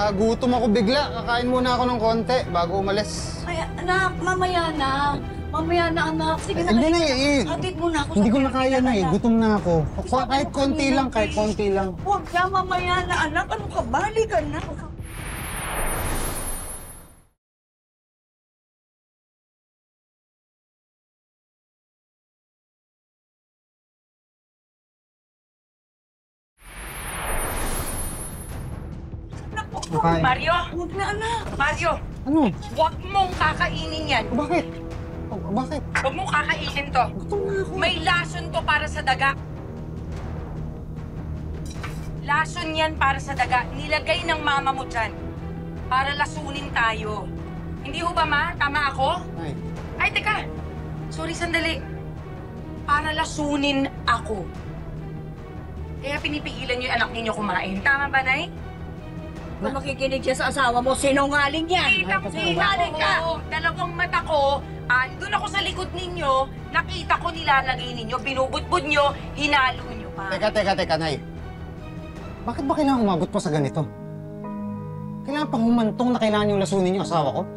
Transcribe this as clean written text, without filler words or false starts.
Nagutom ako bigla. Kakain muna ako ng konti bago umalis. Ay, anak, mamaya na. Mamaya na, anak. Sige na. Hindi na Hatid mo na ako. Hindi ko na kaya na Gutom na ako. Kahit konti lang, kahit konti lang. Huwag na, mamaya na, anak. Ano ka, bali ka na. Okay. Mario! Huwag na, anak. Mario! Ano? Huwag mong kakainin yan. Bakit? Bakit? Huwag mong kakainin to. Gutom na ako. May lason to para sa daga. Lason yan para sa daga. Nilagay ng mama mo dyan. Para lasunin tayo. Hindi ho ba, ma? Tama ako? Ay. Ay, teka. Sorry, sandali. Para lasunin ako. Kaya pinipigilan niyo yung anak ninyo kumain. Tama ba, Nay? Kung makikinig siya sa asawa mo, sinungaling yan. Sinungaling ka! Dalawang mata ko, doon ako sa likod ninyo, nakita ko nilalagay ninyo, binubudbud nyo, hinalo nyo pa. Teka, Nay. Bakit ba kailangan umabot pa sa ganito? Kailangan pang humantong na kailangan yung lasunin yung asawa ko?